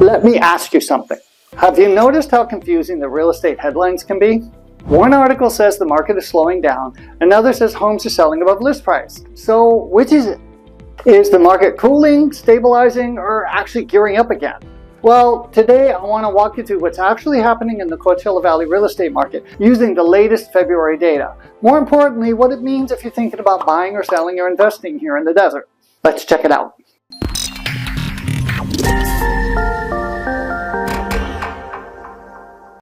Let me ask you something. Have you noticed how confusing the real estate headlines can be? One article says the market is slowing down, another says homes are selling above list price. So which is it? Is the market cooling, stabilizing, or actually gearing up again? Well, today I want to walk you through what's actually happening in the Coachella Valley real estate market using the latest February data. More importantly, what it means if you're thinking about buying or selling or investing here in the desert. Let's check it out.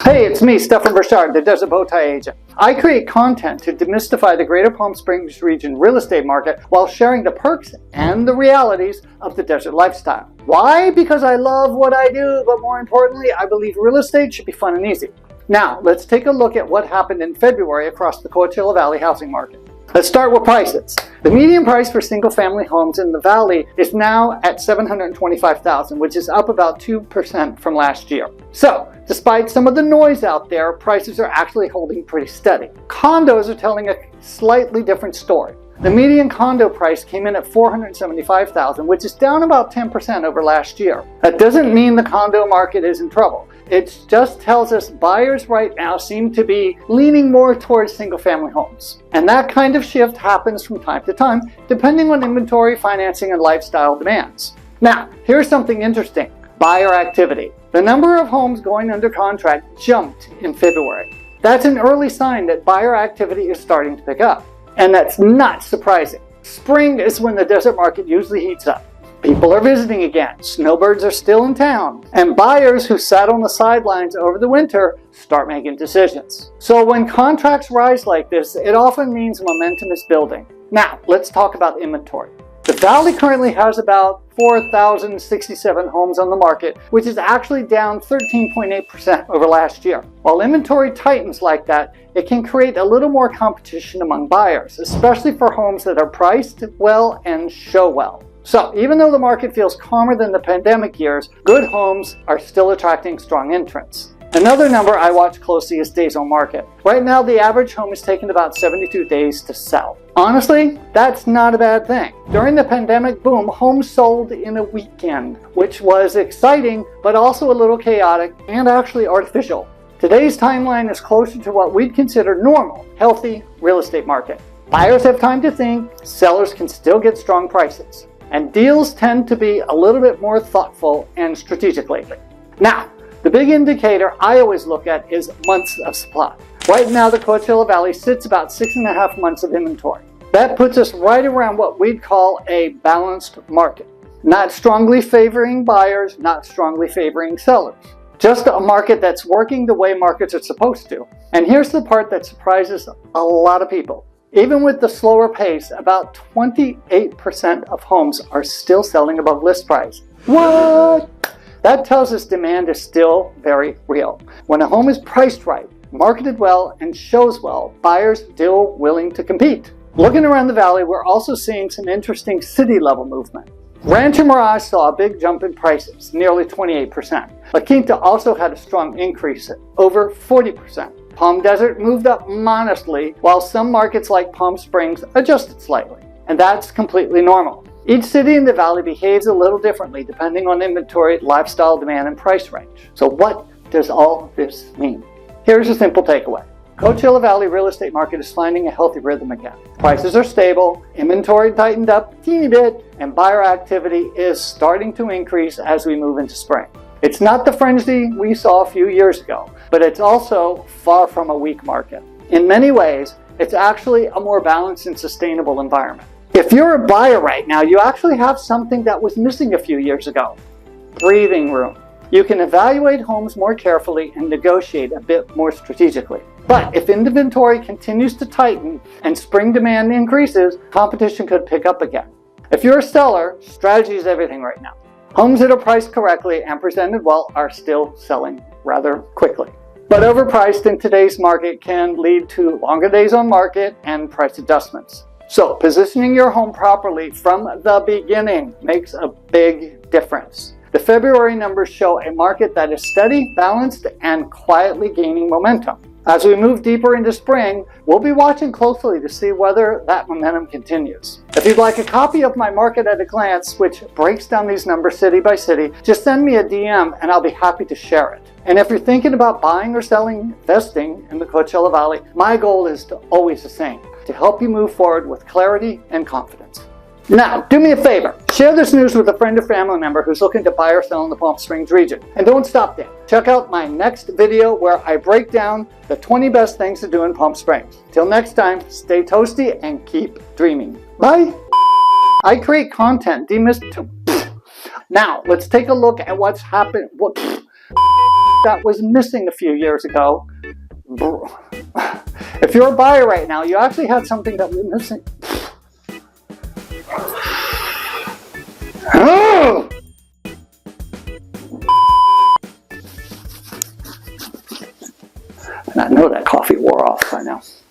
Hey, it's me, Stefan Burchard, the Desert Bowtie agent. I create content to demystify the greater Palm Springs region real estate market while sharing the perks and the realities of the desert lifestyle. Why? Because I love what I do, but more importantly, I believe real estate should be fun and easy. Now, let's take a look at what happened in February across the Coachella Valley housing market. Let's start with prices. The median price for single-family homes in the valley is now at $725,000, which is up about 2% from last year. So, despite some of the noise out there, prices are actually holding pretty steady. Condos are telling a slightly different story. The median condo price came in at $475,000, which is down about 10% over last year. That doesn't mean the condo market is in trouble. It just tells us buyers right now seem to be leaning more towards single-family homes. And that kind of shift happens from time to time, depending on inventory, financing, and lifestyle demands. Now, here's something interesting. Buyer activity. The number of homes going under contract jumped in February. That's an early sign that buyer activity is starting to pick up. And that's not surprising. Spring is when the desert market usually heats up. People are visiting again, snowbirds are still in town, and buyers who sat on the sidelines over the winter start making decisions. So when contracts rise like this, it often means momentum is building. Now, let's talk about inventory. The Valley currently has about 4,067 homes on the market, which is actually down 13.8% over last year. While inventory tightens like that, it can create a little more competition among buyers, especially for homes that are priced well and show well. So, even though the market feels calmer than the pandemic years, good homes are still attracting strong entrants. Another number I watch closely is days on market. Right now, the average home is taking about 72 days to sell. Honestly, that's not a bad thing. During the pandemic boom, homes sold in a weekend, which was exciting, but also a little chaotic and actually artificial. Today's timeline is closer to what we'd consider normal, healthy real estate market. Buyers have time to think, sellers can still get strong prices. And deals tend to be a little bit more thoughtful and strategic lately. Now, the big indicator I always look at is months of supply. Right now, the Coachella Valley sits about 6.5 months of inventory. That puts us right around what we'd call a balanced market. Not strongly favoring buyers, not strongly favoring sellers. Just a market that's working the way markets are supposed to. And here's the part that surprises a lot of people. Even with the slower pace, about 28% of homes are still selling above list price. What? That tells us demand is still very real. When a home is priced right, marketed well, and shows well, buyers are still willing to compete. Looking around the valley, we're also seeing some interesting city-level movement. Rancho Mirage saw a big jump in prices, nearly 28%. But Quinta also had a strong increase, over 40%. Palm Desert moved up modestly, while some markets like Palm Springs adjusted slightly. And that's completely normal. Each city in the valley behaves a little differently depending on inventory, lifestyle demand, and price range. So what does all this mean? Here's a simple takeaway. Coachella Valley real estate market is finding a healthy rhythm again. Prices are stable, inventory tightened up a teeny bit, and buyer activity is starting to increase as we move into spring. It's not the frenzy we saw a few years ago, but it's also far from a weak market. In many ways, it's actually a more balanced and sustainable environment. If you're a buyer right now, you actually have something that was missing a few years ago: breathing room. You can evaluate homes more carefully and negotiate a bit more strategically. But if inventory continues to tighten and spring demand increases, competition could pick up again. If you're a seller, strategy is everything right now. Homes that are priced correctly and presented well are still selling rather quickly. But overpriced in today's market can lead to longer days on market and price adjustments. So positioning your home properly from the beginning makes a big difference. The February numbers show a market that is steady, balanced, and quietly gaining momentum. As we move deeper into spring, we'll be watching closely to see whether that momentum continues. If you'd like a copy of my Market at a Glance, which breaks down these numbers city by city, just send me a DM and I'll be happy to share it. And if you're thinking about buying or selling, investing in the Coachella Valley, my goal is always the same, to help you move forward with clarity and confidence. Now, do me a favor. Share this news with a friend or family member who's looking to buy or sell in the Palm Springs region. And don't stop there. Check out my next video where I break down the 20 best things to do in Palm Springs. Till next time, stay toasty and keep dreaming. Bye. I create content Now, let's take a look at what's happened. What that was missing a few years ago. If you're a buyer right now, you actually had something that was missing. And I know that coffee wore off by now.